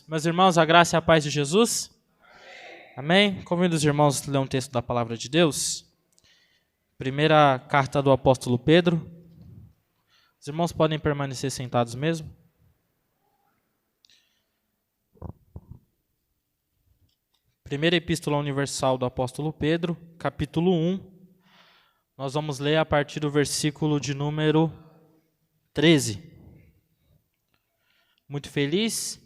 Meus irmãos, a graça e a paz de Jesus. Amém? Convido os irmãos a ler um texto da palavra de Deus. Primeira carta do apóstolo Pedro. Os irmãos podem permanecer sentados mesmo. Primeira epístola universal do apóstolo Pedro, capítulo 1. Nós vamos ler a partir do versículo de número 13. Muito feliz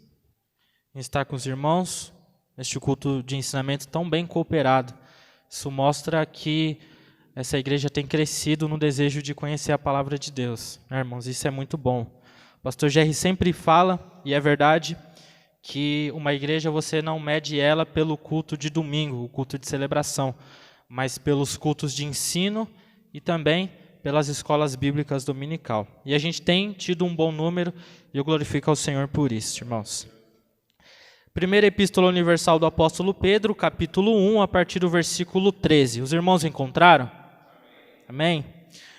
em estar com os irmãos neste culto de ensinamento tão bem cooperado. Isso mostra que essa igreja tem crescido no desejo de conhecer a palavra de Deus. Irmãos, isso é muito bom. O pastor Jerry sempre fala, e é verdade, que uma igreja você não mede ela pelo culto de domingo, o culto de celebração, mas pelos cultos de ensino e também pelas escolas bíblicas dominical. E a gente tem tido um bom número e eu glorifico ao Senhor por isso, irmãos. Primeira epístola universal do apóstolo Pedro, capítulo 1, a partir do versículo 13. Os irmãos encontraram? Amém?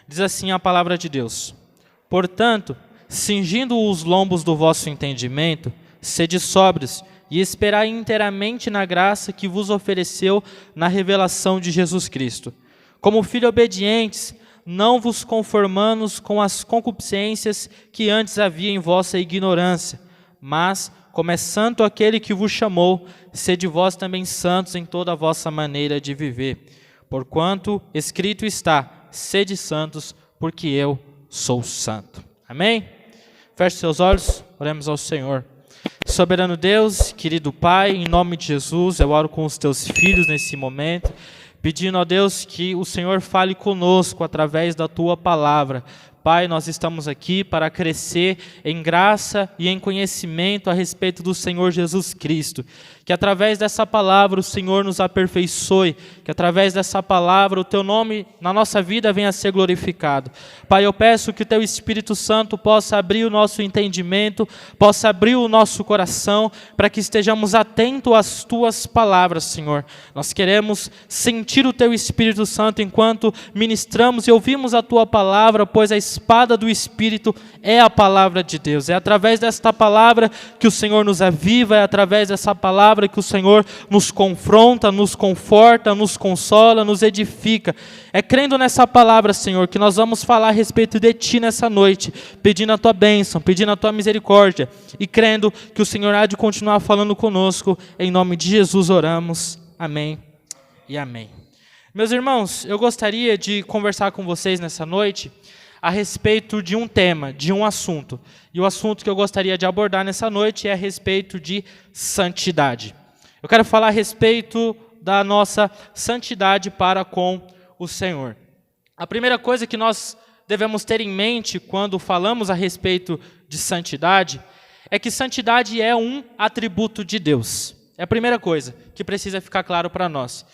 Diz assim a palavra de Deus: Portanto, cingindo os lombos do vosso entendimento, sede sóbrios e esperai inteiramente na graça que vos ofereceu na revelação de Jesus Cristo. Como filhos obedientes, não vos conformando com as concupiscências que antes havia em vossa ignorância, mas, como é santo aquele que vos chamou, sede vós também santos em toda a vossa maneira de viver. Porquanto escrito está, sede santos, porque eu sou santo. Amém? Feche seus olhos, oremos ao Senhor. Soberano Deus, querido Pai, em nome de Jesus, eu oro com os teus filhos nesse momento, pedindo a Deus que o Senhor fale conosco através da tua palavra. Pai, nós estamos aqui para crescer em graça e em conhecimento a respeito do Senhor Jesus Cristo. Que através dessa palavra o Senhor nos aperfeiçoe, que através dessa palavra o teu nome na nossa vida venha a ser glorificado. Pai, eu peço que o teu Espírito Santo possa abrir o nosso entendimento, possa abrir o nosso coração, para que estejamos atentos às tuas palavras, Senhor. Nós queremos sentir o teu Espírito Santo enquanto ministramos e ouvimos a tua palavra, pois a espada do Espírito é a palavra de Deus. É através desta palavra que o Senhor nos aviva, é através dessa palavra que o Senhor nos confronta, nos conforta, nos consola, nos edifica. É crendo nessa palavra, Senhor, que nós vamos falar a respeito de Ti nessa noite, pedindo a Tua bênção, pedindo a Tua misericórdia e crendo que o Senhor há de continuar falando conosco. Em nome de Jesus oramos. Amém e amém. Meus irmãos, eu gostaria de conversar com vocês nessa noite a respeito de um tema, de um assunto. E o assunto que eu gostaria de abordar nessa noite é a respeito de santidade. Eu quero falar a respeito da nossa santidade para com o Senhor. A primeira coisa que nós devemos ter em mente quando falamos a respeito de santidade é que santidade é um atributo de Deus. É a primeira coisa que precisa ficar claro para nós.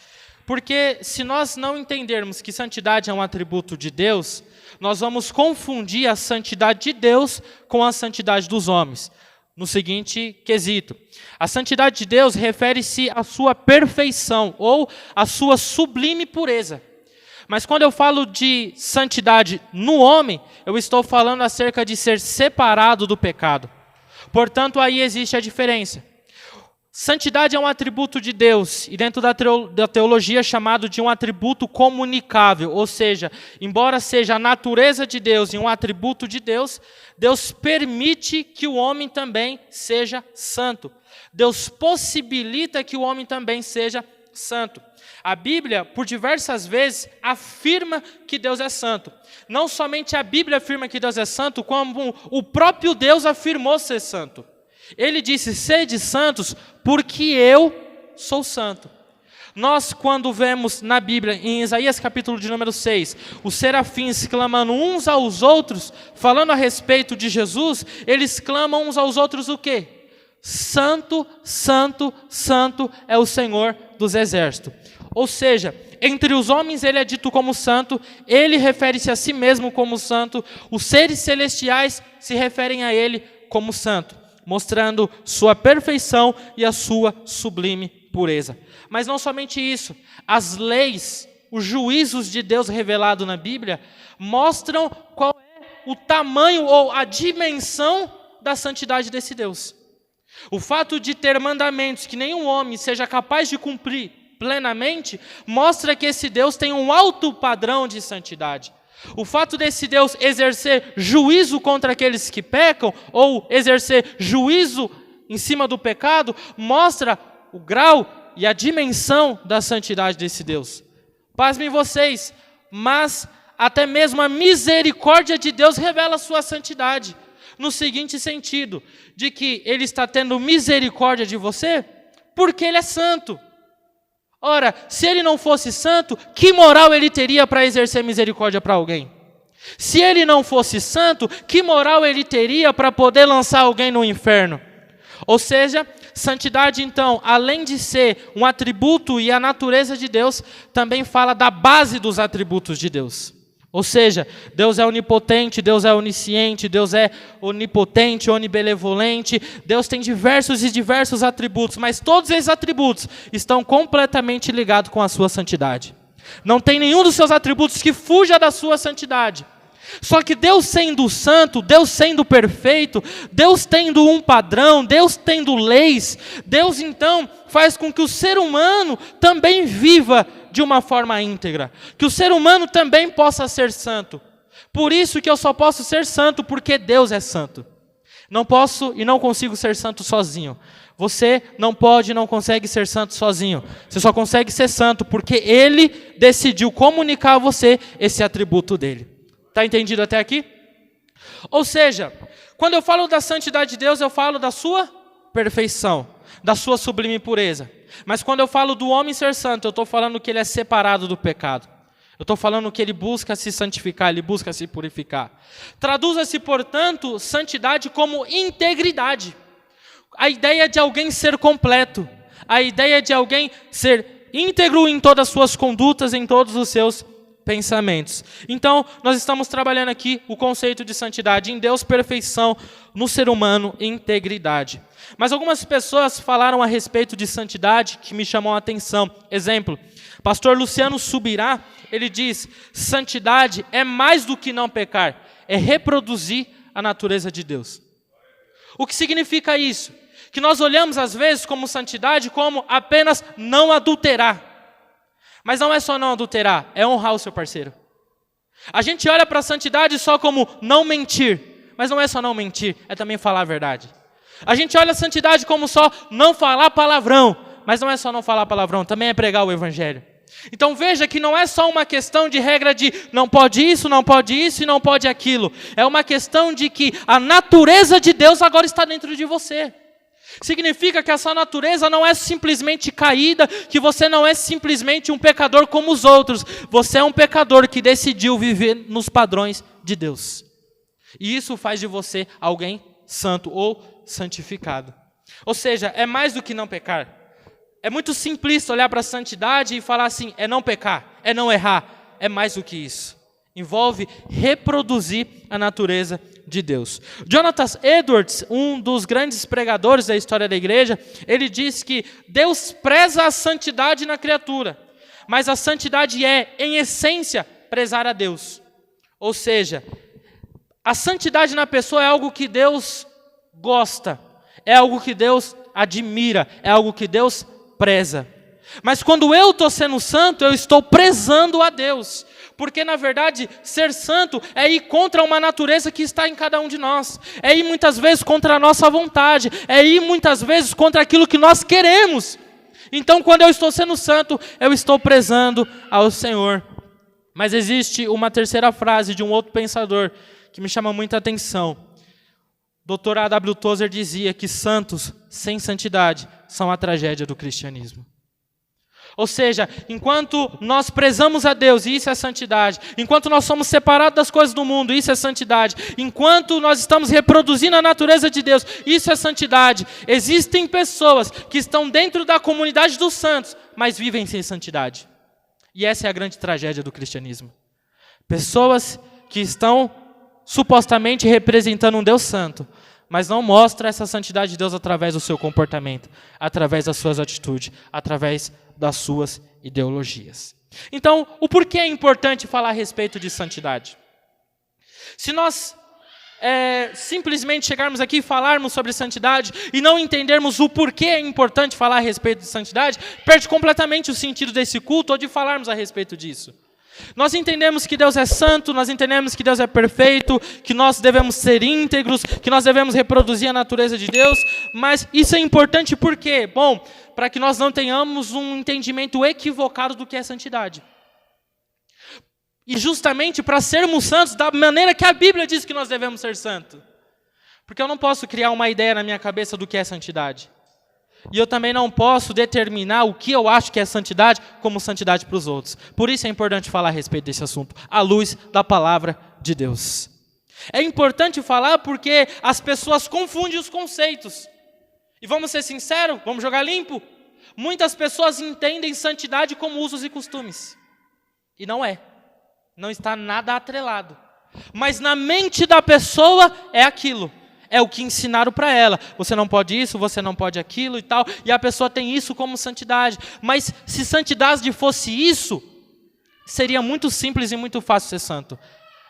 Porque se nós não entendermos que santidade é um atributo de Deus, nós vamos confundir a santidade de Deus com a santidade dos homens. No seguinte quesito: a santidade de Deus refere-se à sua perfeição ou à sua sublime pureza. Mas quando eu falo de santidade no homem, eu estou falando acerca de ser separado do pecado. Portanto, aí existe a diferença. Santidade é um atributo de Deus, e dentro da teologia é chamado de um atributo comunicável, ou seja, embora seja a natureza de Deus e um atributo de Deus, Deus permite que o homem também seja santo. Deus possibilita que o homem também seja santo. A Bíblia, por diversas vezes, afirma que Deus é santo. Não somente a Bíblia afirma que Deus é santo, como o próprio Deus afirmou ser santo. Ele disse, sede santos, porque eu sou santo. Nós, quando vemos na Bíblia, em Isaías capítulo de número 6, os serafins clamando uns aos outros, falando a respeito de Jesus, eles clamam uns aos outros o quê? Santo, santo, santo é o Senhor dos exércitos. Ou seja, entre os homens ele é dito como santo, ele refere-se a si mesmo como santo, os seres celestiais se referem a ele como santo, mostrando sua perfeição e a sua sublime pureza. Mas não somente isso, as leis, os juízos de Deus revelados na Bíblia, mostram qual é o tamanho ou a dimensão da santidade desse Deus. O fato de ter mandamentos que nenhum homem seja capaz de cumprir plenamente, mostra que esse Deus tem um alto padrão de santidade. O fato desse Deus exercer juízo contra aqueles que pecam, ou exercer juízo em cima do pecado, mostra o grau e a dimensão da santidade desse Deus. Pasmem vocês, mas até mesmo a misericórdia de Deus revela a sua santidade. No seguinte sentido, de que Ele está tendo misericórdia de você, porque Ele é santo. Ora, se Ele não fosse santo, que moral Ele teria para exercer misericórdia para alguém? Se Ele não fosse santo, que moral Ele teria para poder lançar alguém no inferno? Ou seja, santidade então, além de ser um atributo e a natureza de Deus, também fala da base dos atributos de Deus. Ou seja, Deus é onipotente, Deus é onisciente, Deus é onipotente, onibenevolente, Deus tem diversos e diversos atributos, mas todos esses atributos estão completamente ligados com a sua santidade. Não tem nenhum dos seus atributos que fuja da sua santidade. Só que Deus sendo santo, Deus sendo perfeito, Deus tendo um padrão, Deus tendo leis, Deus então faz com que o ser humano também viva de uma forma íntegra, que o ser humano também possa ser santo. Por isso que eu só posso ser santo porque Deus é santo. Não posso e não consigo ser santo sozinho. Você não pode e não consegue ser santo sozinho. Você só consegue ser santo porque Ele decidiu comunicar a você esse atributo dele. Está entendido até aqui? Ou seja, quando eu falo da santidade de Deus, eu falo da sua perfeição, da sua sublime pureza. Mas quando eu falo do homem ser santo, eu estou falando que ele é separado do pecado. Eu estou falando que ele busca se santificar, ele busca se purificar. Traduza-se, portanto, santidade como integridade. A ideia de alguém ser completo. A ideia de alguém ser íntegro em todas as suas condutas, em todos os seus pensamentos. Então, nós estamos trabalhando aqui o conceito de santidade. Em Deus, perfeição. No ser humano, integridade. Mas algumas pessoas falaram a respeito de santidade que me chamam a atenção. Exemplo, pastor Luciano Subirá, ele diz, santidade é mais do que não pecar, é reproduzir a natureza de Deus. O que significa isso? Que nós olhamos às vezes como santidade como apenas não adulterar. Mas não é só não adulterar, é honrar o seu parceiro. A gente olha para a santidade só como não mentir, mas não é só não mentir, é também falar a verdade. A gente olha a santidade como só não falar palavrão, mas não é só não falar palavrão, também é pregar o evangelho. Então veja que não é só uma questão de regra de não pode isso e não pode aquilo. É uma questão de que a natureza de Deus agora está dentro de você. Significa que essa natureza não é simplesmente caída, que você não é simplesmente um pecador como os outros. Você é um pecador que decidiu viver nos padrões de Deus. E isso faz de você alguém santo ou santificado. Ou seja, é mais do que não pecar. É muito simplista olhar para a santidade e falar assim, é não pecar, é não errar. É mais do que isso. Envolve reproduzir a natureza de Deus. Jonathan Edwards, um dos grandes pregadores da história da igreja, ele diz que Deus preza a santidade na criatura, mas a santidade é, em essência, prezar a Deus. Ou seja, a santidade na pessoa é algo que Deus gosta, é algo que Deus admira, é algo que Deus preza. Mas quando eu estou sendo santo, eu estou prezando a Deus. Porque, na verdade, ser santo é ir contra uma natureza que está em cada um de nós. É ir muitas vezes contra a nossa vontade. É ir muitas vezes contra aquilo que nós queremos. Então, quando eu estou sendo santo, eu estou prezando ao Senhor. Mas existe uma terceira frase de um outro pensador que me chama muita atenção. Dr. A.W. Tozer dizia que santos sem santidade são a tragédia do cristianismo. Ou seja, enquanto nós prezamos a Deus, e isso é santidade, enquanto nós somos separados das coisas do mundo, isso é santidade, enquanto nós estamos reproduzindo a natureza de Deus, isso é santidade, existem pessoas que estão dentro da comunidade dos santos, mas vivem sem santidade. E essa é a grande tragédia do cristianismo. Pessoas que estão supostamente representando um Deus santo, mas não mostra essa santidade de Deus através do seu comportamento, através das suas atitudes, através das suas ideologias. Então, o porquê é importante falar a respeito de santidade? Se nós simplesmente chegarmos aqui e falarmos sobre santidade e não entendermos o porquê é importante falar a respeito de santidade, perde completamente o sentido desse culto ou de falarmos a respeito disso. Nós entendemos que Deus é santo, nós entendemos que Deus é perfeito, que nós devemos ser íntegros, que nós devemos reproduzir a natureza de Deus, mas isso é importante por quê? Bom, para que nós não tenhamos um entendimento equivocado do que é santidade. E justamente para sermos santos da maneira que a Bíblia diz que nós devemos ser santos. Porque eu não posso criar uma ideia na minha cabeça do que é santidade. E eu também não posso determinar o que eu acho que é santidade como santidade para os outros. Por isso é importante falar a respeito desse assunto, à luz da palavra de Deus. É importante falar porque as pessoas confundem os conceitos. E vamos ser sinceros, vamos jogar limpo. Muitas pessoas entendem santidade como usos e costumes. E não é. Não está nada atrelado. Mas na mente da pessoa é aquilo. É o que ensinaram para ela. Você não pode isso, você não pode aquilo e tal. E a pessoa tem isso como santidade. Mas se santidade fosse isso, seria muito simples e muito fácil ser santo.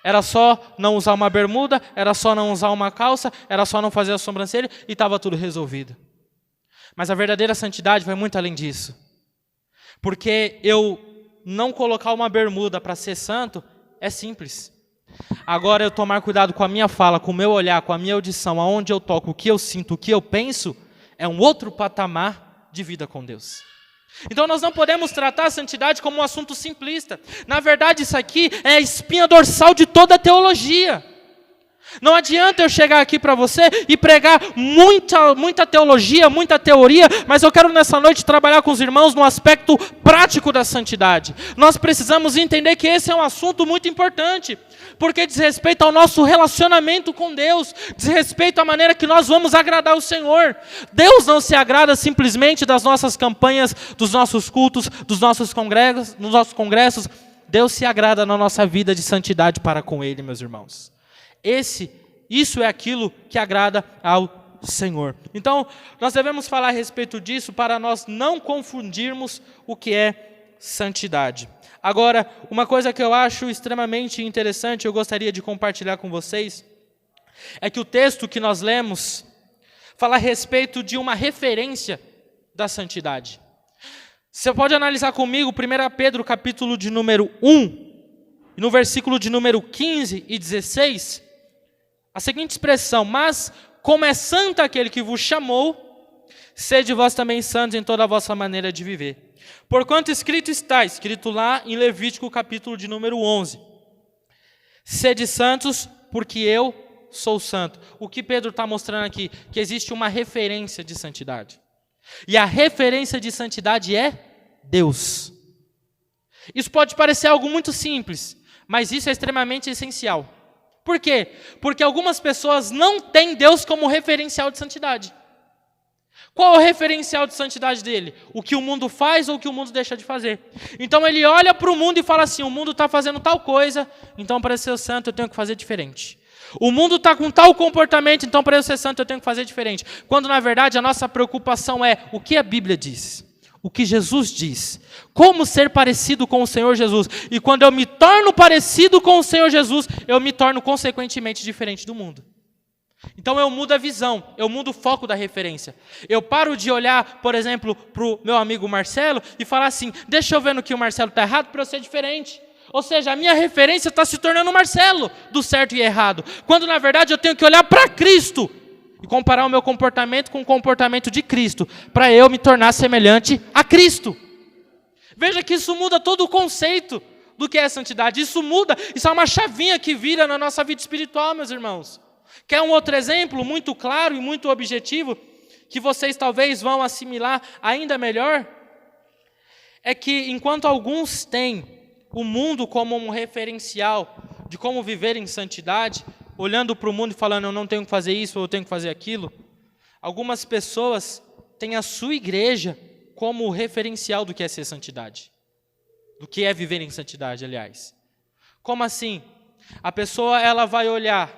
Era só não usar uma bermuda, era só não usar uma calça, era só não fazer a sobrancelha e estava tudo resolvido. Mas a verdadeira santidade vai muito além disso. Porque eu não colocar uma bermuda para ser santo é simples. Agora eu tomar cuidado com a minha fala, com o meu olhar, com a minha audição, aonde eu toco, o que eu sinto, o que eu penso, é um outro patamar de vida com Deus. Então nós não podemos tratar a santidade como um assunto simplista. Na verdade isso aqui é a espinha dorsal de toda a teologia. Não adianta eu chegar aqui para você e pregar muita teologia, muita teoria, mas eu quero nessa noite trabalhar com os irmãos no aspecto prático da santidade. Nós precisamos entender que esse é um assunto muito importante, porque diz respeito ao nosso relacionamento com Deus, diz respeito à maneira que nós vamos agradar o Senhor. Deus não se agrada simplesmente das nossas campanhas, dos nossos cultos, dos nossos congressos. Deus se agrada na nossa vida de santidade para com Ele, meus irmãos. Isso é aquilo que agrada ao Senhor. Então, nós devemos falar a respeito disso para nós não confundirmos o que é santidade. Agora, uma coisa que eu acho extremamente interessante, eu gostaria de compartilhar com vocês, é que o texto que nós lemos fala a respeito de uma referência da santidade. Você pode analisar comigo 1 Pedro, capítulo de número 1, e no versículo de número 15 e 16, a seguinte expressão: mas como é santo aquele que vos chamou, sede vós também santos em toda a vossa maneira de viver. Porquanto escrito lá em Levítico capítulo de número 11, sede santos porque eu sou santo. O que Pedro está mostrando aqui? Que existe uma referência de santidade. E a referência de santidade é Deus. Isso pode parecer algo muito simples, mas isso é extremamente essencial. Por quê? Porque algumas pessoas não têm Deus como referencial de santidade. Qual é o referencial de santidade dele? O que o mundo faz ou o que o mundo deixa de fazer. Então ele olha para o mundo e fala assim: o mundo está fazendo tal coisa, então para ser santo eu tenho que fazer diferente. O mundo está com tal comportamento, então para eu ser santo eu tenho que fazer diferente. Quando na verdade a nossa preocupação é o que a Bíblia diz. O que Jesus diz, como ser parecido com o Senhor Jesus. E quando eu me torno parecido com o Senhor Jesus, eu me torno consequentemente diferente do mundo. Então eu mudo a visão, eu mudo o foco da referência. Eu paro de olhar, por exemplo, para o meu amigo Marcelo e falar assim: deixa eu ver no que o Marcelo está errado para eu ser diferente. Ou seja, a minha referência está se tornando o Marcelo, do certo e errado. Quando na verdade eu tenho que olhar para Cristo e comparar o meu comportamento com o comportamento de Cristo, para eu me tornar semelhante a Cristo. Veja que isso muda todo o conceito do que é santidade. Isso é uma chavinha que vira na nossa vida espiritual, meus irmãos. Quer um outro exemplo muito claro e muito objetivo, que vocês talvez vão assimilar ainda melhor? É que enquanto alguns têm o mundo como um referencial de como viver em santidade, olhando para o mundo e falando: eu não tenho que fazer isso, ou eu tenho que fazer aquilo. Algumas pessoas têm a sua igreja como referencial do que é ser santidade. Do que é viver em santidade, aliás. Como assim? A pessoa ela vai olhar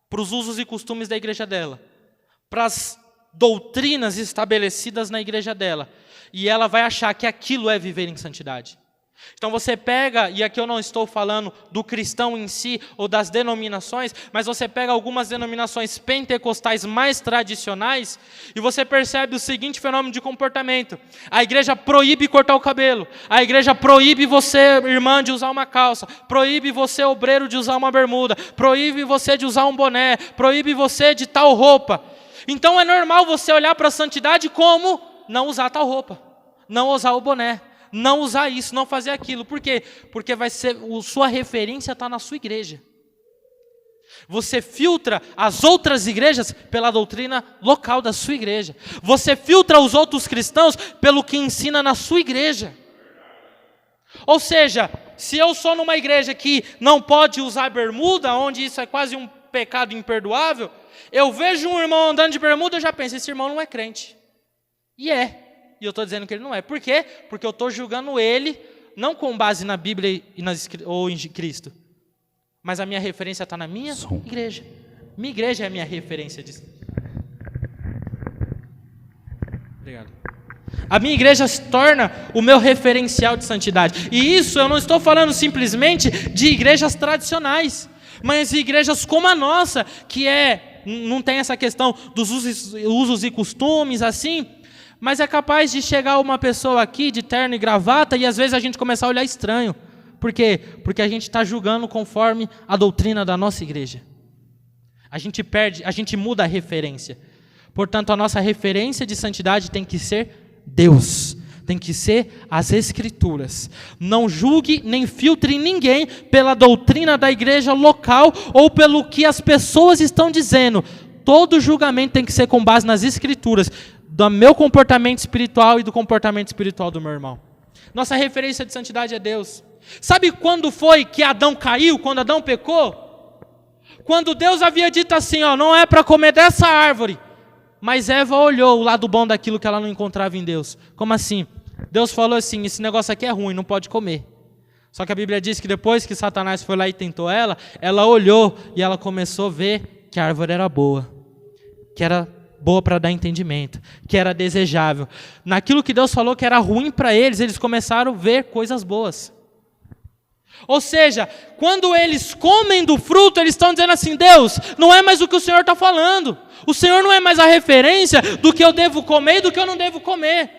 para os usos e costumes da igreja dela, para as doutrinas estabelecidas na igreja dela, e ela vai achar que aquilo é viver em santidade. Então você pega, e aqui eu não estou falando do cristão em si ou das denominações, mas você pega algumas denominações pentecostais mais tradicionais e você percebe o seguinte fenômeno de comportamento. A igreja proíbe cortar o cabelo, a igreja proíbe você, irmã, de usar uma calça, proíbe você, obreiro, de usar uma bermuda, proíbe você de usar um boné, proíbe você de tal roupa. Então é normal você olhar para a santidade como não usar tal roupa, não usar o boné, não usar isso, não fazer aquilo. Por quê? Porque sua referência está na sua igreja. Você filtra as outras igrejas pela doutrina local da sua igreja. Você filtra os outros cristãos pelo que ensina na sua igreja. Ou seja, se eu sou numa igreja que não pode usar bermuda, onde isso é quase um pecado imperdoável, eu vejo um irmão andando de bermuda, eu já penso, esse irmão não é crente. E é. E eu estou dizendo que ele não é. Por quê? Porque eu estou julgando ele, não com base na Bíblia ou em Cristo. Mas a minha referência está na minha igreja. Minha igreja é a minha referência disso. Obrigado. A minha igreja se torna o meu referencial de santidade. E isso eu não estou falando simplesmente de igrejas tradicionais, mas igrejas como a nossa, que não tem essa questão dos usos e costumes assim, mas é capaz de chegar uma pessoa aqui de terno e gravata e às vezes a gente começar a olhar estranho. Por quê? Porque a gente está julgando conforme a doutrina da nossa igreja. A gente muda a referência. Portanto, a nossa referência de santidade tem que ser Deus. Tem que ser as Escrituras. Não julgue nem filtre ninguém pela doutrina da igreja local ou pelo que as pessoas estão dizendo. Todo julgamento tem que ser com base nas Escrituras, do meu comportamento espiritual e do comportamento espiritual do meu irmão. Nossa referência de santidade é Deus. Sabe quando foi que Adão caiu, quando Adão pecou? Quando Deus havia dito assim, não é para comer dessa árvore. Mas Eva olhou o lado bom daquilo que ela não encontrava em Deus. Como assim? Deus falou assim, esse negócio aqui é ruim, não pode comer. Só que a Bíblia diz que depois que Satanás foi lá e tentou ela olhou e ela começou a ver que a árvore era boa. Que era boa para dar entendimento, que era desejável. Naquilo que Deus falou que era ruim para eles começaram a ver coisas boas. Ou seja, quando eles comem do fruto, eles estão dizendo assim, Deus, não é mais o que o Senhor está falando. O Senhor não é mais a referência do que eu devo comer e do que eu não devo comer.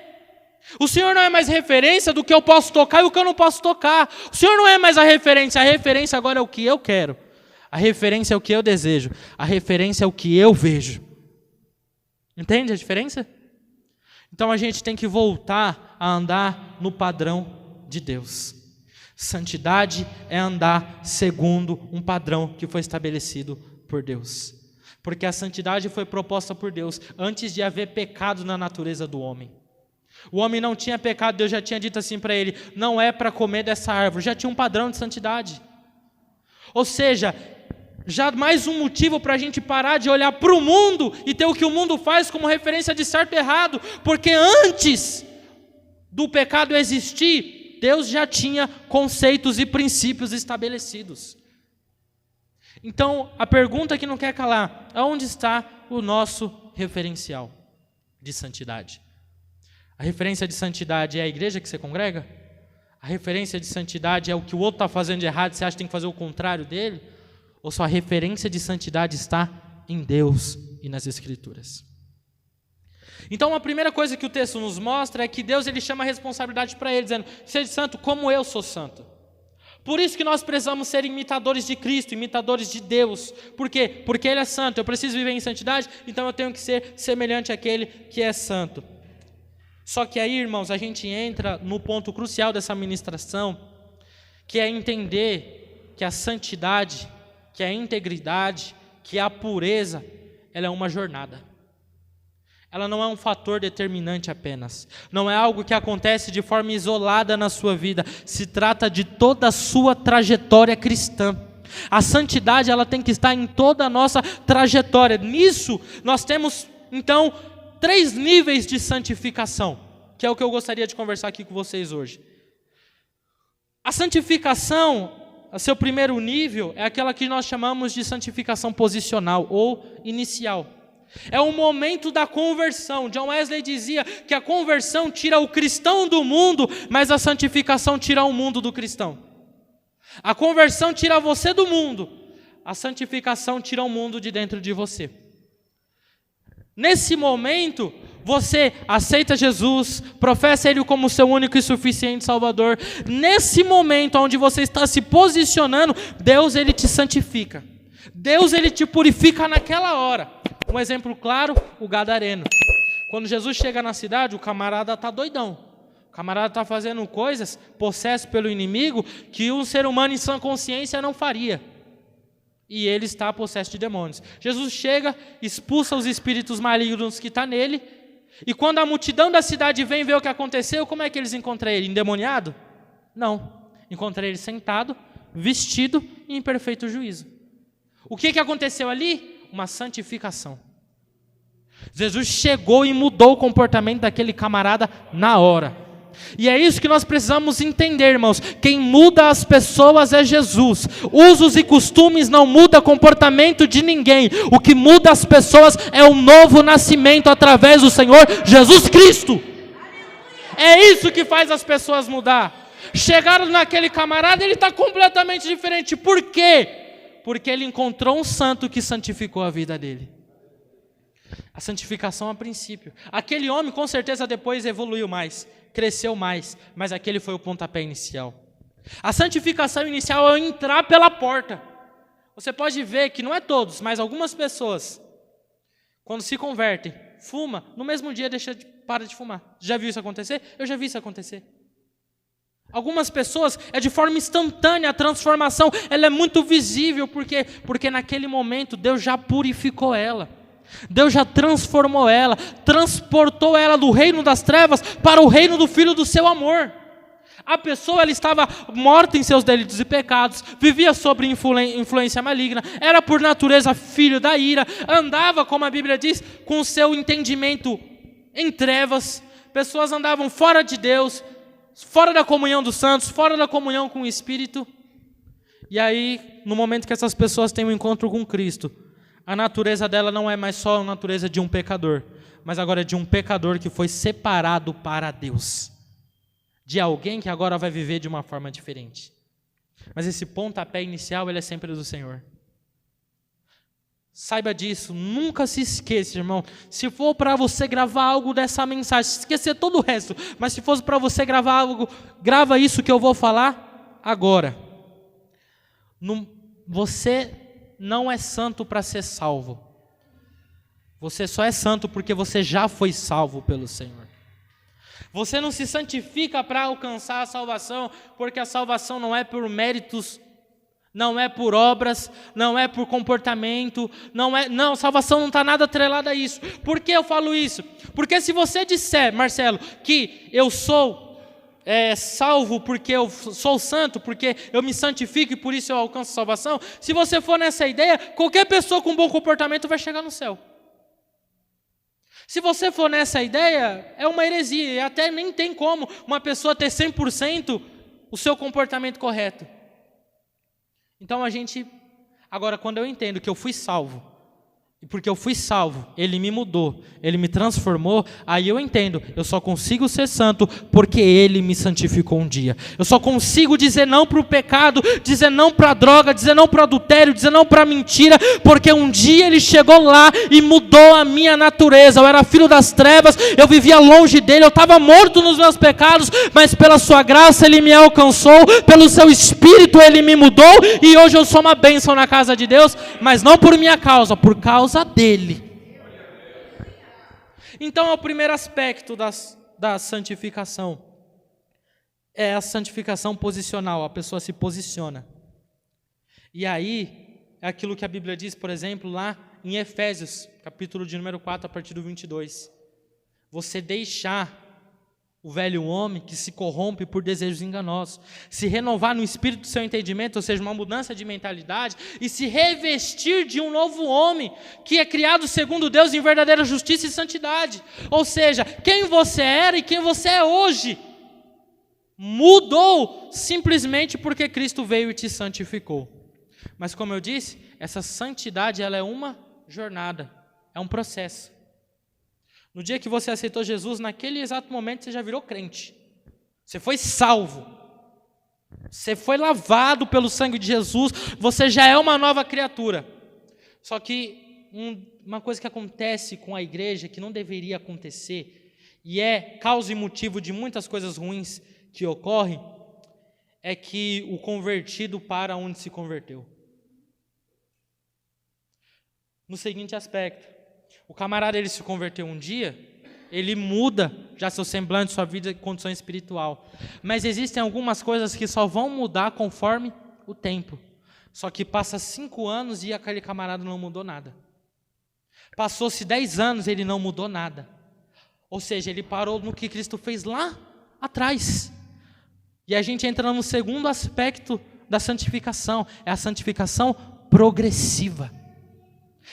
O Senhor não é mais referência do que eu posso tocar e o que eu não posso tocar. O Senhor não é mais a referência agora é o que eu quero. A referência é o que eu desejo. A referência é o que eu vejo. Entende a diferença? Então a gente tem que voltar a andar no padrão de Deus. Santidade é andar segundo um padrão que foi estabelecido por Deus. Porque a santidade foi proposta por Deus antes de haver pecado na natureza do homem. O homem não tinha pecado, Deus já tinha dito assim para ele, não é para comer dessa árvore, já tinha um padrão de santidade. Ou seja, já mais um motivo para a gente parar de olhar para o mundo e ter o que o mundo faz como referência de certo e errado, porque antes do pecado existir, Deus já tinha conceitos e princípios estabelecidos. Então, a pergunta que não quer calar, aonde está o nosso referencial de santidade? A referência de santidade é a igreja que você congrega? A referência de santidade é o que o outro está fazendo de errado e você acha que tem que fazer o contrário dele? Ou sua referência de santidade está em Deus e nas Escrituras? Então, a primeira coisa que o texto nos mostra é que Deus ele chama a responsabilidade para ele, dizendo, seja santo como eu sou santo. Por isso que nós precisamos ser imitadores de Cristo, imitadores de Deus. Por quê? Porque Ele é santo, eu preciso viver em santidade, então eu tenho que ser semelhante àquele que é santo. Só que aí, irmãos, a gente entra no ponto crucial dessa ministração, que é entender que a santidade, que a integridade, que a pureza, ela é uma jornada. Ela não é um fator determinante apenas. Não é algo que acontece de forma isolada na sua vida. Se trata de toda a sua trajetória cristã. A santidade ela tem que estar em toda a nossa trajetória. Nisso, nós temos, então, 3 níveis de santificação, que é o que eu gostaria de conversar aqui com vocês hoje. A santificação, o seu primeiro nível, é aquela que nós chamamos de santificação posicional ou inicial. É o momento da conversão. John Wesley dizia que a conversão tira o cristão do mundo, mas a santificação tira o mundo do cristão. A conversão tira você do mundo, a santificação tira o mundo de dentro de você. Nesse momento, você aceita Jesus, professa Ele como seu único e suficiente Salvador. Nesse momento onde você está se posicionando, Deus Ele te santifica. Deus Ele te purifica naquela hora. Um exemplo claro, o gadareno. Quando Jesus chega na cidade, o camarada está doidão. O camarada está fazendo coisas, possesso pelo inimigo, que um ser humano em sã consciência não faria. E ele está possesso de demônios. Jesus chega, expulsa os espíritos malignos que estão nele, e quando a multidão da cidade vem ver o que aconteceu, como é que eles encontram ele? Endemoniado? Não. Encontram ele sentado, vestido e em perfeito juízo. O que aconteceu ali? Uma santificação. Jesus chegou e mudou o comportamento daquele camarada na hora. E é isso que nós precisamos entender, irmãos. Quem muda as pessoas é Jesus. Usos e costumes não mudam o comportamento de ninguém. O que muda as pessoas é o novo nascimento através do Senhor Jesus Cristo. É isso que faz as pessoas mudar. Chegaram naquele camarada, ele está completamente diferente. Por quê? Porque ele encontrou um santo que santificou a vida dele. A santificação a princípio. Aquele homem com certeza depois evoluiu mais, cresceu mais, mas aquele foi o pontapé inicial. A santificação inicial é entrar pela porta. Você pode ver que não é todos, mas algumas pessoas, quando se convertem, fuma, no mesmo dia para de fumar. Já viu isso acontecer? Eu já vi isso acontecer. Algumas pessoas, é de forma instantânea a transformação, ela é muito visível, porque naquele momento Deus já purificou ela. Deus já transformou ela, transportou ela do reino das trevas para o reino do Filho do seu amor. A pessoa ela estava morta em seus delitos e pecados, vivia sob influência maligna, era por natureza filho da ira, andava, como a Bíblia diz, com o seu entendimento em trevas. Pessoas andavam fora de Deus, fora da comunhão dos santos, fora da comunhão com o Espírito. E aí, no momento que essas pessoas têm um encontro com Cristo, a natureza dela não é mais só a natureza de um pecador, mas agora é de um pecador que foi separado para Deus. De alguém que agora vai viver de uma forma diferente. Mas esse pontapé inicial, ele é sempre do Senhor. Saiba disso, nunca se esqueça, irmão. Se for para você gravar algo dessa mensagem, esquecer todo o resto, mas se fosse para você gravar algo, grava isso que eu vou falar agora. Você não é santo para ser salvo. Você só é santo porque você já foi salvo pelo Senhor. Você não se santifica para alcançar a salvação, porque a salvação não é por méritos, não é por obras, não é por comportamento, não, salvação não está nada atrelada a isso. Por que eu falo isso? Porque se você disser, Marcelo, que eu sou salvo porque eu sou santo, porque eu me santifico e por isso eu alcanço a salvação, se você for nessa ideia, qualquer pessoa com bom comportamento vai chegar no céu. Se você for nessa ideia, é uma heresia, e até nem tem como uma pessoa ter 100% o seu comportamento correto. Então agora quando eu entendo que eu fui salvo, e porque eu fui salvo, Ele me mudou, Ele me transformou, aí eu entendo, eu só consigo ser santo porque Ele me santificou um dia. Eu só consigo dizer não para o pecado, dizer não para a droga, dizer não para o adultério, dizer não para a mentira, porque um dia Ele chegou lá e mudou a minha natureza. Eu era filho das trevas, eu vivia longe dEle, eu estava morto nos meus pecados, mas pela sua graça Ele me alcançou, pelo seu Espírito Ele me mudou, e hoje eu sou uma bênção na casa de Deus, mas não por minha causa, por causa dele. Então é o primeiro aspecto da santificação. É a santificação posicional, a pessoa se posiciona. E aí, é aquilo que a Bíblia diz, por exemplo, lá em Efésios, capítulo de número 4, a partir do 22. Você deixar o velho homem que se corrompe por desejos enganosos, se renovar no espírito do seu entendimento, ou seja, uma mudança de mentalidade, e se revestir de um novo homem, que é criado segundo Deus em verdadeira justiça e santidade. Ou seja, quem você era e quem você é hoje, mudou simplesmente porque Cristo veio e te santificou. Mas como eu disse, essa santidade ela é uma jornada. É um processo. No dia que você aceitou Jesus, naquele exato momento você já virou crente. Você foi salvo. Você foi lavado pelo sangue de Jesus. Você já é uma nova criatura. Só que uma coisa que acontece com a igreja, que não deveria acontecer, e é causa e motivo de muitas coisas ruins que ocorrem, é que o convertido para onde se converteu. No seguinte aspecto, o camarada ele se converteu um dia, ele muda já seu semblante, sua vida e condição espiritual. Mas existem algumas coisas que só vão mudar conforme o tempo. Só que passa 5 anos e aquele camarada não mudou nada. Passou-se 10 anos e ele não mudou nada. Ou seja, ele parou no que Cristo fez lá atrás. E a gente entra no segundo aspecto da santificação. É a santificação progressiva.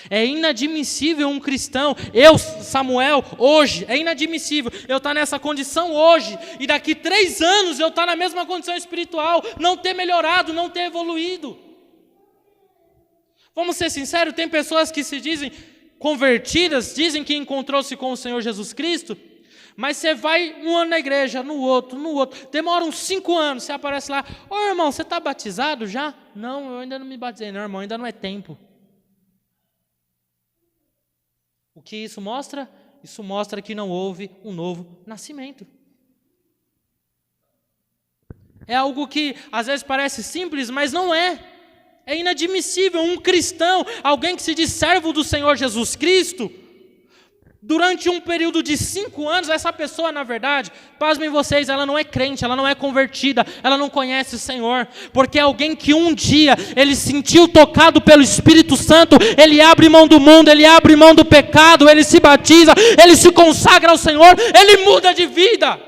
É inadmissível um cristão, eu, Samuel, hoje, é inadmissível eu estar nessa condição hoje, e daqui 3 anos eu estar na mesma condição espiritual, não ter melhorado, não ter evoluído. Vamos ser sinceros, tem pessoas que se dizem convertidas, dizem que encontrou-se com o Senhor Jesus Cristo, mas você vai um ano na igreja, no outro, demora uns 5 anos, você aparece lá, ô irmão, você está batizado já? Não, eu ainda não me batizei, não irmão, ainda não é tempo. O que isso mostra? Isso mostra que não houve um novo nascimento. É algo que às vezes parece simples, mas não é. É inadmissível um cristão, alguém que se diz servo do Senhor Jesus Cristo, durante um período de 5 anos, essa pessoa, na verdade, pasmem vocês, ela não é crente, ela não é convertida, ela não conhece o Senhor, porque é alguém que um dia, ele sentiu tocado pelo Espírito Santo, ele abre mão do mundo, ele abre mão do pecado, ele se batiza, ele se consagra ao Senhor, ele muda de vida.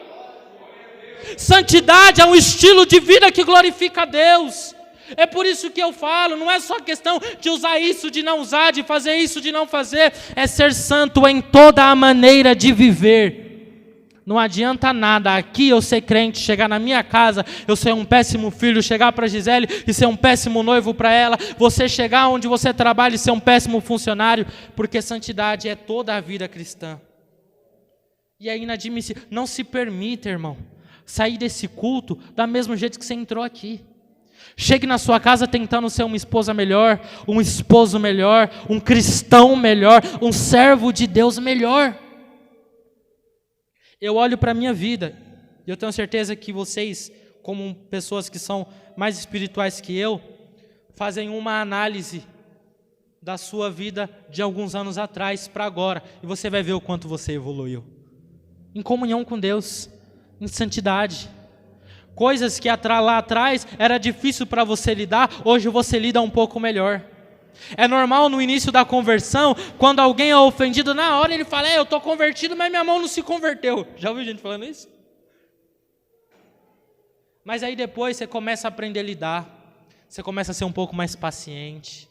Santidade é um estilo de vida que glorifica a Deus. É por isso que eu falo, não é só questão de usar isso, de não usar, de fazer isso, de não fazer, é ser santo em toda a maneira de viver. Não adianta nada aqui eu ser crente, chegar na minha casa, eu ser um péssimo filho, chegar para Gisele e ser um péssimo noivo para ela, você chegar onde você trabalha e ser um péssimo funcionário, porque santidade é toda a vida cristã. E é inadmissível, não se permita, irmão, sair desse culto da mesmo jeito que você entrou aqui. Chegue na sua casa tentando ser uma esposa melhor, um esposo melhor, um cristão melhor, um servo de Deus melhor. Eu olho para a minha vida, e eu tenho certeza que vocês, como pessoas que são mais espirituais que eu, fazem uma análise da sua vida de alguns anos atrás para agora, e você vai ver o quanto você evoluiu. Em comunhão com Deus, em santidade. Coisas que lá atrás era difícil para você lidar, hoje você lida um pouco melhor. É normal no início da conversão, quando alguém é ofendido, na hora ele fala, eu estou convertido, mas minha mão não se converteu. Já ouviu gente falando isso? Mas aí depois você começa a aprender a lidar, você começa a ser um pouco mais paciente.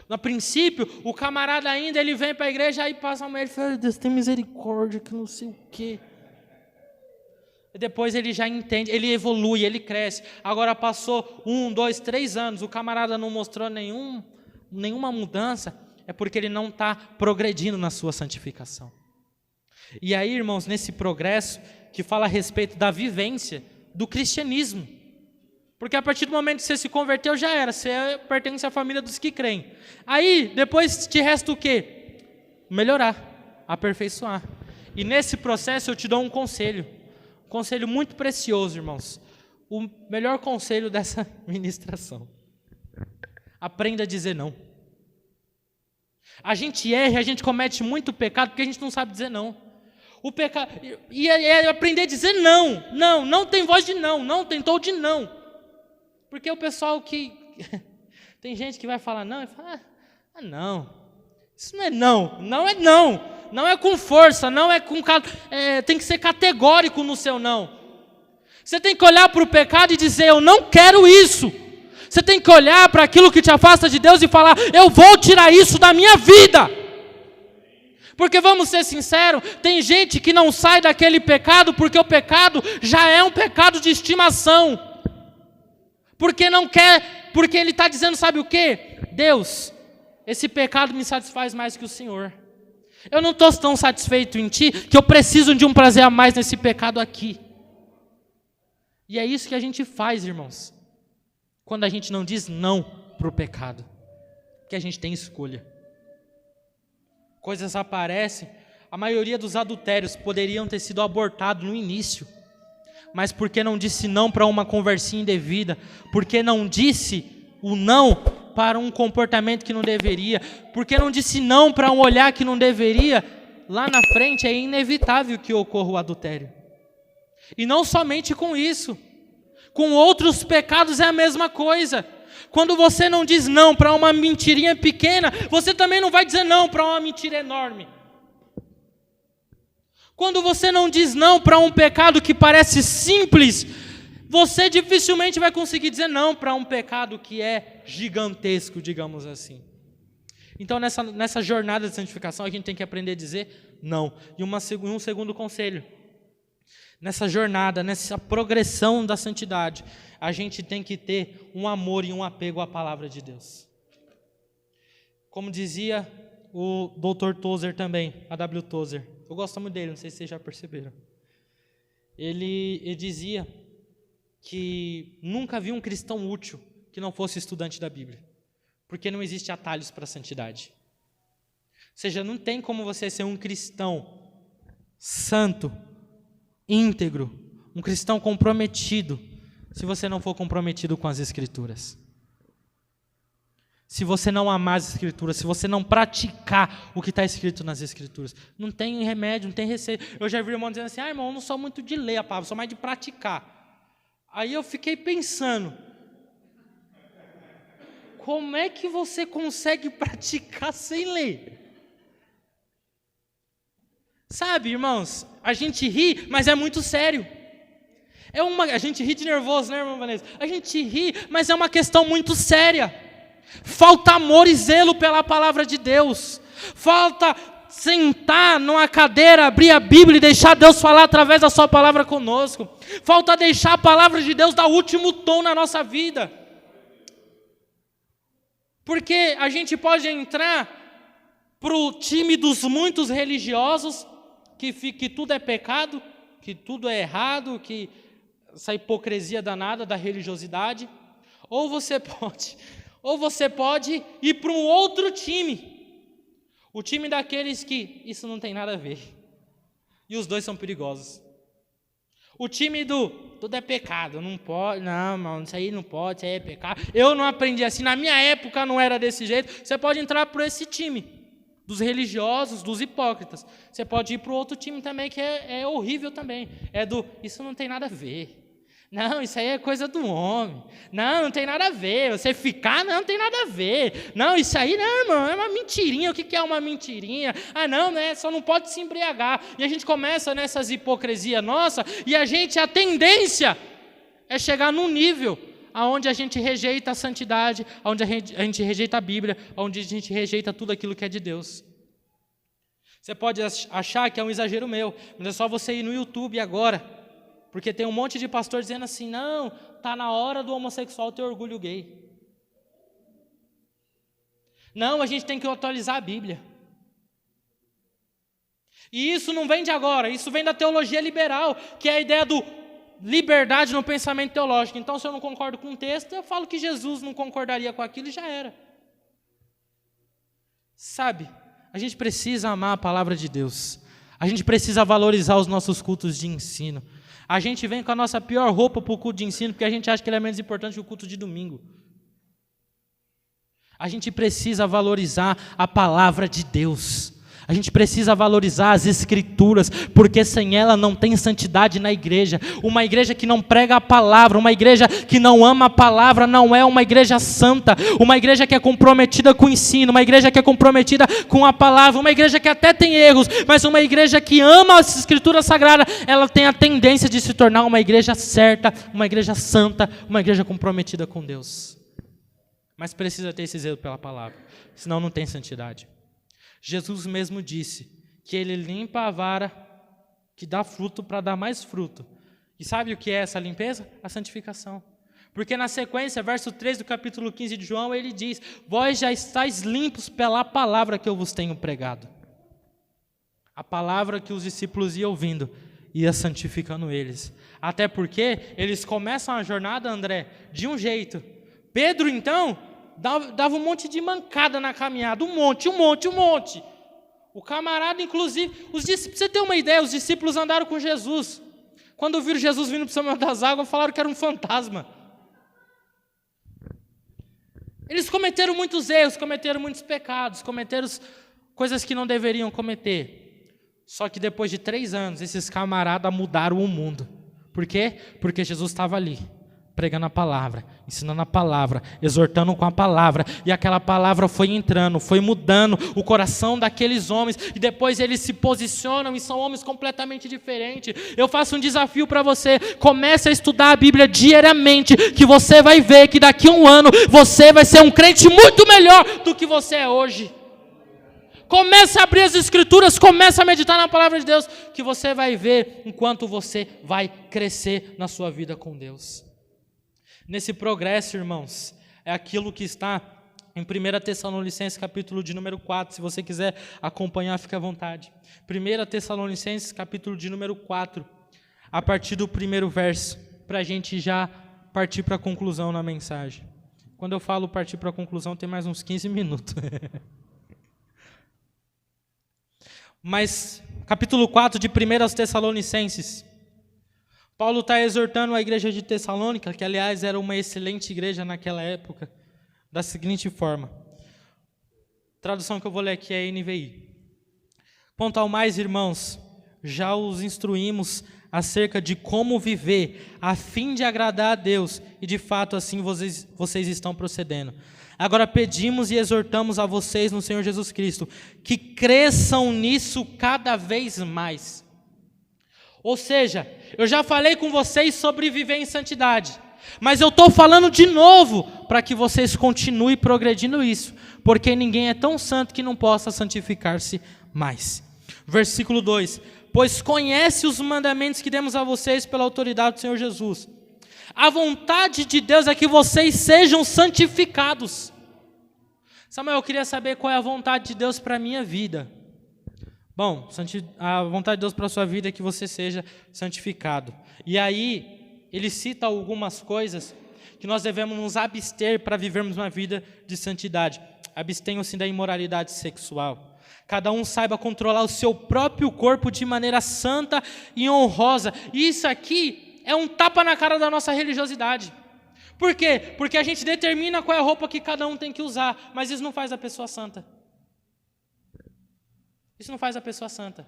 No princípio, o camarada ainda, ele vem para a igreja, aí passa a mulher e fala, Deus tem misericórdia, que não sei o quê. Depois ele já entende, ele evolui, ele cresce. Agora passou 1, 2, 3 anos, o camarada não mostrou nenhuma mudança, é porque ele não está progredindo na sua santificação. E aí, irmãos, nesse progresso, que fala a respeito da vivência do cristianismo, porque a partir do momento que você se converteu, já era, você pertence à família dos que creem. Aí, depois te resta o quê? Melhorar, aperfeiçoar. E nesse processo eu te dou um conselho muito precioso, irmãos. O melhor conselho dessa ministração. Aprenda a dizer não. A gente erra, a gente comete muito pecado porque a gente não sabe dizer não. O pecado e é aprender a dizer não. Não tem voz de não tem tom de não. Porque o pessoal que tem gente que vai falar não e fala, não. Isso não é não é não. Não é com força, não é com... tem que ser categórico no seu não. Você tem que olhar para o pecado e dizer, eu não quero isso. Você tem que olhar para aquilo que te afasta de Deus e falar, eu vou tirar isso da minha vida. Porque vamos ser sinceros, tem gente que não sai daquele pecado porque o pecado já é um pecado de estimação. Porque não quer, porque ele está dizendo, sabe o quê? Deus, esse pecado me satisfaz mais que o Senhor. Eu não estou tão satisfeito em ti que eu preciso de um prazer a mais nesse pecado aqui. E é isso que a gente faz, irmãos, quando a gente não diz não para o pecado, porque a gente tem escolha. Coisas aparecem, a maioria dos adultérios poderiam ter sido abortados no início, mas porque não disse não para uma conversinha indevida, porque não disse o não para um comportamento que não deveria, porque não disse não para um olhar que não deveria, lá na frente é inevitável que ocorra o adultério. E não somente com isso, com outros pecados é a mesma coisa. Quando você não diz não para uma mentirinha pequena, você também não vai dizer não para uma mentira enorme. Quando você não diz não para um pecado que parece simples, você dificilmente vai conseguir dizer não para um pecado que é gigantesco, digamos assim. Então, nessa jornada de santificação, a gente tem que aprender a dizer não. E um segundo conselho. Nessa jornada, nessa progressão da santidade, a gente tem que ter um amor e um apego à palavra de Deus. Como dizia o Dr. Tozer também, A.W. Tozer. Eu gosto muito dele, não sei se vocês já perceberam. Ele dizia que nunca vi um cristão útil que não fosse estudante da Bíblia, porque não existe atalhos para a santidade. Ou seja, não tem como você ser um cristão santo, íntegro, um cristão comprometido, se você não for comprometido com as Escrituras. Se você não amar as Escrituras, se você não praticar o que está escrito nas Escrituras, não tem remédio, não tem receita. Eu já vi irmão dizendo assim, irmão, eu não sou muito de ler a palavra, sou mais de praticar. Aí eu fiquei pensando, como é que você consegue praticar sem ler? Sabe, irmãos, a gente ri, mas é muito sério. A gente ri de nervoso, né, irmã Vanessa? A gente ri, mas é uma questão muito séria. Falta amor e zelo pela palavra de Deus. Falta sentar numa cadeira, abrir a Bíblia e deixar Deus falar através da sua palavra conosco. Falta deixar a palavra de Deus dar o último tom na nossa vida. Porque a gente pode entrar para o time dos muitos religiosos, que tudo é pecado, que tudo é errado, que essa hipocrisia danada da religiosidade. Ou você pode ir para um outro time, o time daqueles que isso não tem nada a ver, e os dois são perigosos. O time do tudo é pecado, não pode, não, mano, isso aí não pode, isso aí é pecado. Eu não aprendi assim, na minha época não era desse jeito. Você pode entrar por esse time, dos religiosos, dos hipócritas. Você pode ir para o outro time também, que é horrível também, isso não tem nada a ver. Não, isso aí é coisa do homem. Não tem nada a ver. Você ficar, não tem nada a ver. Não, isso aí, não, irmão, é uma mentirinha. O que é uma mentirinha? Não, né? Só não pode se embriagar. E a gente começa nessas hipocrisias nossa, e a tendência é chegar num nível onde a gente rejeita a santidade, onde a gente rejeita a Bíblia, onde a gente rejeita tudo aquilo que é de Deus. Você pode achar que é um exagero meu, mas é só você ir no YouTube agora. Porque tem um monte de pastor dizendo assim, não, está na hora do homossexual ter orgulho gay. Não, a gente tem que atualizar a Bíblia. E isso não vem de agora, isso vem da teologia liberal, que é a ideia do liberdade no pensamento teológico. Então, se eu não concordo com um texto, eu falo que Jesus não concordaria com aquilo e já era. Sabe, a gente precisa amar a palavra de Deus. A gente precisa valorizar os nossos cultos de ensino. A gente vem com a nossa pior roupa para o culto de ensino, porque a gente acha que ele é menos importante que o culto de domingo. A gente precisa valorizar a palavra de Deus. A gente precisa valorizar as Escrituras, porque sem ela não tem santidade na igreja. Uma igreja que não prega a palavra, uma igreja que não ama a palavra, não é uma igreja santa. Uma igreja que é comprometida com o ensino, uma igreja que é comprometida com a palavra, uma igreja que até tem erros, mas uma igreja que ama as Escrituras sagradas, ela tem a tendência de se tornar uma igreja certa, uma igreja santa, uma igreja comprometida com Deus. Mas precisa ter esse zelo pela palavra, senão não tem santidade. Jesus mesmo disse que ele limpa a vara que dá fruto para dar mais fruto. E sabe o que é essa limpeza? A santificação. Porque na sequência, verso 3 do capítulo 15 de João, ele diz, vós já estáis limpos pela palavra que eu vos tenho pregado. A palavra que os discípulos iam ouvindo ia santificando eles. Até porque eles começam a jornada, André, de um jeito. Pedro, então, dava um monte de mancada na caminhada. Um monte. O camarada, inclusive, pra você ter uma ideia, os discípulos andaram com Jesus. Quando viram Jesus vindo para o Senhor das Águas, falaram que era um fantasma. Eles cometeram muitos erros, cometeram muitos pecados, cometeram coisas que não deveriam cometer. Só que depois de 3 anos, esses camaradas mudaram o mundo. Por quê? Porque Jesus estava ali, pregando a palavra, ensinando a palavra, exortando com a palavra. E aquela palavra foi entrando, foi mudando o coração daqueles homens. E depois eles se posicionam e são homens completamente diferentes. Eu faço um desafio para você. Comece a estudar a Bíblia diariamente, que você vai ver que daqui a 1 ano você vai ser um crente muito melhor do que você é hoje. Comece a abrir as Escrituras, comece a meditar na palavra de Deus, que você vai ver enquanto você vai crescer na sua vida com Deus. Nesse progresso, irmãos, é aquilo que está em 1 Tessalonicenses, capítulo de número 4. Se você quiser acompanhar, fique à vontade. 1 Tessalonicenses, capítulo de número 4, a partir do 1º verso, para a gente já partir para a conclusão na mensagem. Quando eu falo partir para a conclusão, tem mais uns 15 minutos. Mas, capítulo 4 de 1 Tessalonicenses, Paulo está exortando a igreja de Tessalônica, que aliás era uma excelente igreja naquela época, da seguinte forma. A tradução que eu vou ler aqui é NVI. Quanto ao mais, irmãos, já os instruímos acerca de como viver, a fim de agradar a Deus, e de fato assim vocês estão procedendo. Agora pedimos e exortamos a vocês no Senhor Jesus Cristo, que cresçam nisso cada vez mais. Ou seja, eu já falei com vocês sobre viver em santidade, mas eu estou falando de novo para que vocês continuem progredindo isso, porque ninguém é tão santo que não possa santificar-se mais. Versículo 2: pois conhece os mandamentos que demos a vocês pela autoridade do Senhor Jesus. A vontade de Deus é que vocês sejam santificados. Samuel, eu queria saber qual é a vontade de Deus para a minha vida. Bom, a vontade de Deus para a sua vida é que você seja santificado. E aí, ele cita algumas coisas que nós devemos nos abster para vivermos uma vida de santidade. Abstenham-se da imoralidade sexual. Cada um saiba controlar o seu próprio corpo de maneira santa e honrosa. E isso aqui é um tapa na cara da nossa religiosidade. Por quê? Porque a gente determina qual é a roupa que cada um tem que usar, mas isso não faz a pessoa santa. Isso não faz a pessoa santa.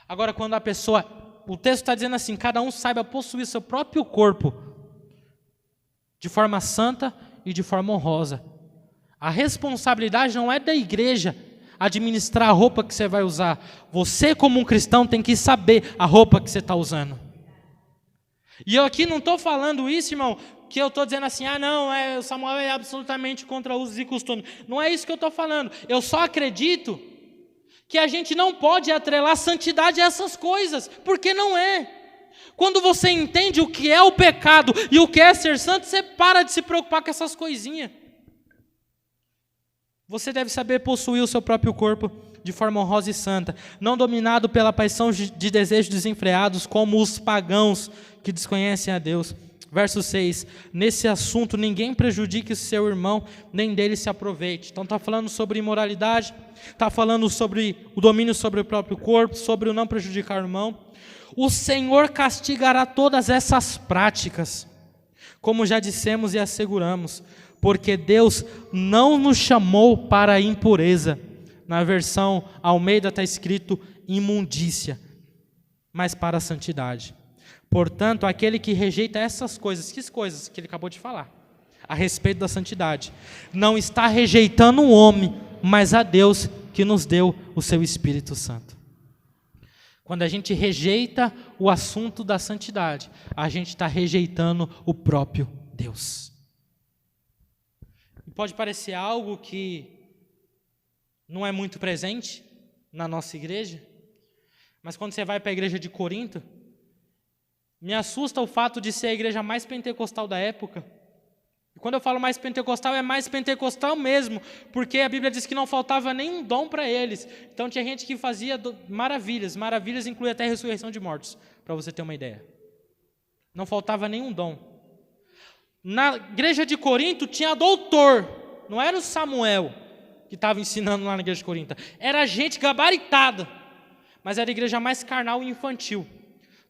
Agora, quando a pessoa, o texto está dizendo assim, cada um saiba possuir seu próprio corpo de forma santa e de forma honrosa. A responsabilidade não é da igreja administrar a roupa que você vai usar. Você, como um cristão, tem que saber a roupa que você está usando. E eu aqui não estou falando isso, irmão, que eu estou dizendo assim, o Samuel é absolutamente contra usos e costumes. Não é isso que eu estou falando. Eu só acredito que a gente não pode atrelar santidade a essas coisas, porque não é. Quando você entende o que é o pecado e o que é ser santo, você para de se preocupar com essas coisinhas. Você deve saber possuir o seu próprio corpo de forma honrosa e santa, não dominado pela paixão de desejos desenfreados, como os pagãos que desconhecem a Deus. Verso 6, nesse assunto ninguém prejudique o seu irmão, nem dele se aproveite. Então está falando sobre imoralidade, está falando sobre o domínio sobre o próprio corpo, sobre o não prejudicar o irmão. O Senhor castigará todas essas práticas, como já dissemos e asseguramos, porque Deus não nos chamou para a impureza. Na versão Almeida está escrito imundícia, mas para a santidade. Portanto, aquele que rejeita essas coisas, que coisas que ele acabou de falar, a respeito da santidade, não está rejeitando o homem, mas a Deus que nos deu o seu Espírito Santo. Quando a gente rejeita o assunto da santidade, a gente está rejeitando o próprio Deus. Pode parecer algo que não é muito presente na nossa igreja, mas quando você vai para a igreja de Corinto, me assusta o fato de ser a igreja mais pentecostal da época, E quando eu falo mais pentecostal, é mais pentecostal mesmo, porque a Bíblia diz que não faltava nenhum dom para eles. Então tinha gente que fazia maravilhas, maravilhas inclui até a ressurreição de mortos, para você ter uma ideia. Não faltava nenhum dom. Na igreja de Corinto tinha doutor, não era o Samuel que estava ensinando lá na igreja de Corinto, era gente gabaritada, mas era a igreja mais carnal e infantil.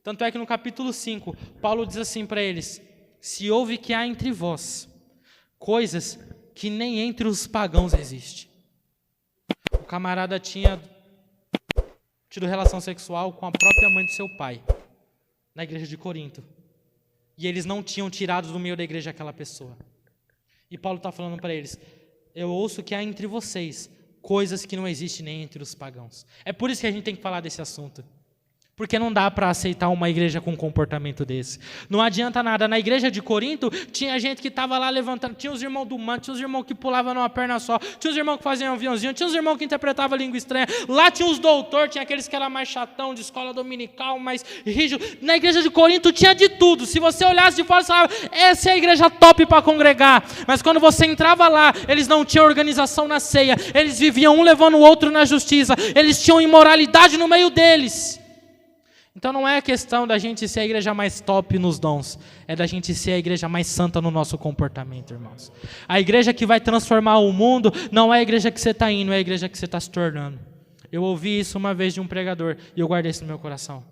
Tanto é que no capítulo 5, Paulo diz assim para eles: se ouve que há entre vós coisas que nem entre os pagãos existe. O camarada tinha tido relação sexual com a própria mãe do seu pai, na igreja de Corinto. E eles não tinham tirado do meio da igreja aquela pessoa. E Paulo está falando para eles: eu ouço que há entre vocês coisas que não existem nem entre os pagãos. É por isso que a gente tem que falar desse assunto. Porque não dá para aceitar uma igreja com um comportamento desse. Não adianta nada. Na igreja de Corinto, tinha gente que estava lá levantando. Tinha os irmãos do manto, tinha os irmãos que pulavam numa perna só, tinha os irmãos que faziam aviãozinho, tinha os irmãos que interpretavam língua estranha. Lá tinha os doutores, tinha aqueles que eram mais chatão, de escola dominical, mais rígido. Na igreja de Corinto tinha de tudo. Se você olhasse de fora, você falava: essa é a igreja top para congregar. Mas quando você entrava lá, eles não tinham organização na ceia. Eles viviam um levando o outro na justiça. Eles tinham imoralidade no meio deles. Então não é a questão da gente ser a igreja mais top nos dons, é da gente ser a igreja mais santa no nosso comportamento, irmãos. A igreja que vai transformar o mundo não é a igreja que você está indo, é a igreja que você está se tornando. Eu ouvi isso uma vez de um pregador e eu guardei isso no meu coração.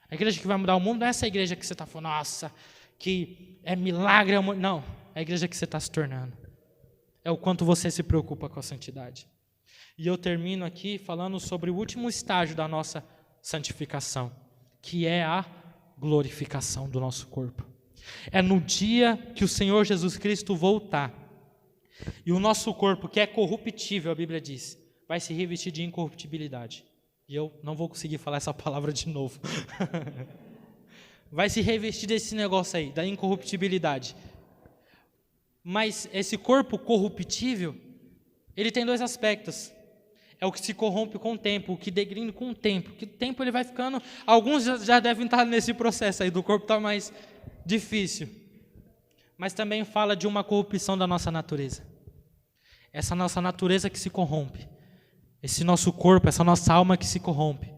A igreja que vai mudar o mundo não é essa igreja que você está falando, nossa, que é milagre. Não, é a igreja que você está se tornando. É o quanto você se preocupa com a santidade. E eu termino aqui falando sobre o último estágio da nossa santificação, que é a glorificação do nosso corpo. É no dia que o Senhor Jesus Cristo voltar e o nosso corpo, que é corruptível, a Bíblia diz, vai se revestir de incorruptibilidade. E eu não vou conseguir falar essa palavra de novo. Vai se revestir desse negócio aí, da incorruptibilidade. Mas esse corpo corruptível, ele tem dois aspectos. É o que se corrompe com o tempo, o que degrina com o tempo. Que o tempo ele vai ficando... Alguns já devem estar nesse processo aí, do corpo está mais difícil. Mas também fala de uma corrupção da nossa natureza. Essa nossa natureza que se corrompe. Esse nosso corpo, essa nossa alma que se corrompe.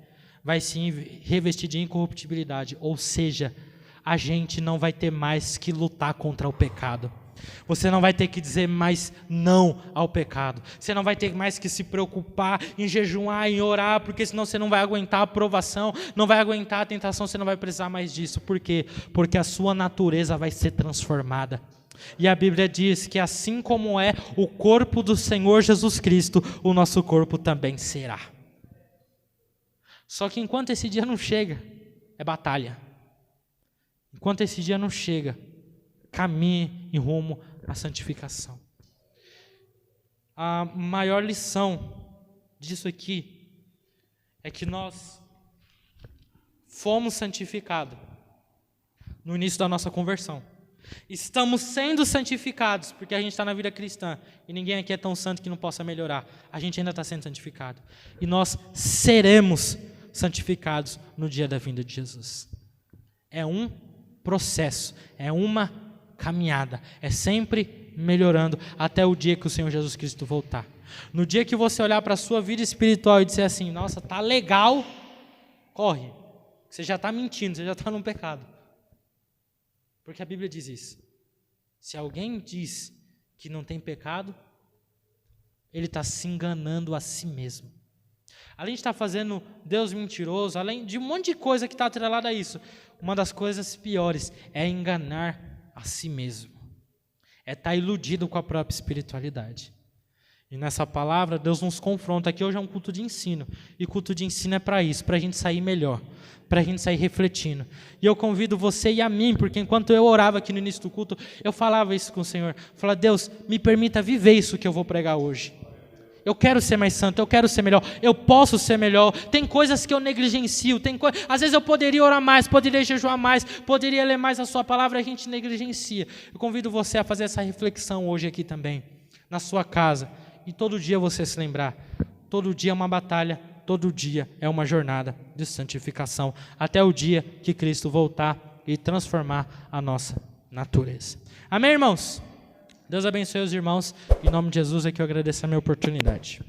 Vai se revestir de incorruptibilidade. Ou seja, a gente não vai ter mais que lutar contra o pecado. Você não vai ter que dizer mais não ao pecado. Você não vai ter mais que se preocupar em jejuar, em orar, porque senão você não vai aguentar a provação, não vai aguentar a tentação, você não vai precisar mais disso. Por quê? Porque a sua natureza vai ser transformada. E a Bíblia diz que assim como é o corpo do Senhor Jesus Cristo, o nosso corpo também será. Só que enquanto esse dia não chega, é batalha. Enquanto esse dia não chega, caminhe em rumo à santificação. A maior lição disso aqui é que nós fomos santificados no início da nossa conversão. Estamos sendo santificados, porque a gente está na vida cristã, e ninguém aqui é tão santo que não possa melhorar. A gente ainda está sendo santificado. E nós seremos santificados no dia da vinda de Jesus. É um processo, é uma caminhada, é sempre melhorando até o dia que o Senhor Jesus Cristo voltar. No dia que você olhar para a sua vida espiritual e dizer assim: nossa, tá legal, corre, você já está mentindo, você já está num pecado, porque a Bíblia diz isso. Se alguém diz que não tem pecado, ele está se enganando a si mesmo. Além de estar fazendo Deus mentiroso, além de um monte de coisa que está atrelada a isso, uma das coisas piores é enganar a si mesmo, é estar iludido com a própria espiritualidade. E nessa palavra Deus nos confronta. Aqui hoje é um culto de ensino, e culto de ensino é para isso, para a gente sair melhor, para a gente sair refletindo. E eu convido você e a mim, porque enquanto eu orava aqui no início do culto, eu falava isso com o Senhor, falava: Deus, me permita viver isso que eu vou pregar hoje. Eu quero ser mais santo, eu quero ser melhor, eu posso ser melhor. Tem coisas que eu negligencio, às vezes eu poderia orar mais, poderia jejuar mais, poderia ler mais a sua palavra, a gente negligencia. Eu convido você a fazer essa reflexão hoje aqui também, na sua casa, e todo dia você se lembrar, todo dia é uma batalha, todo dia é uma jornada de santificação, até o dia que Cristo voltar e transformar a nossa natureza. Amém, irmãos? Deus abençoe os irmãos. Em nome de Jesus é que eu agradeço a minha oportunidade.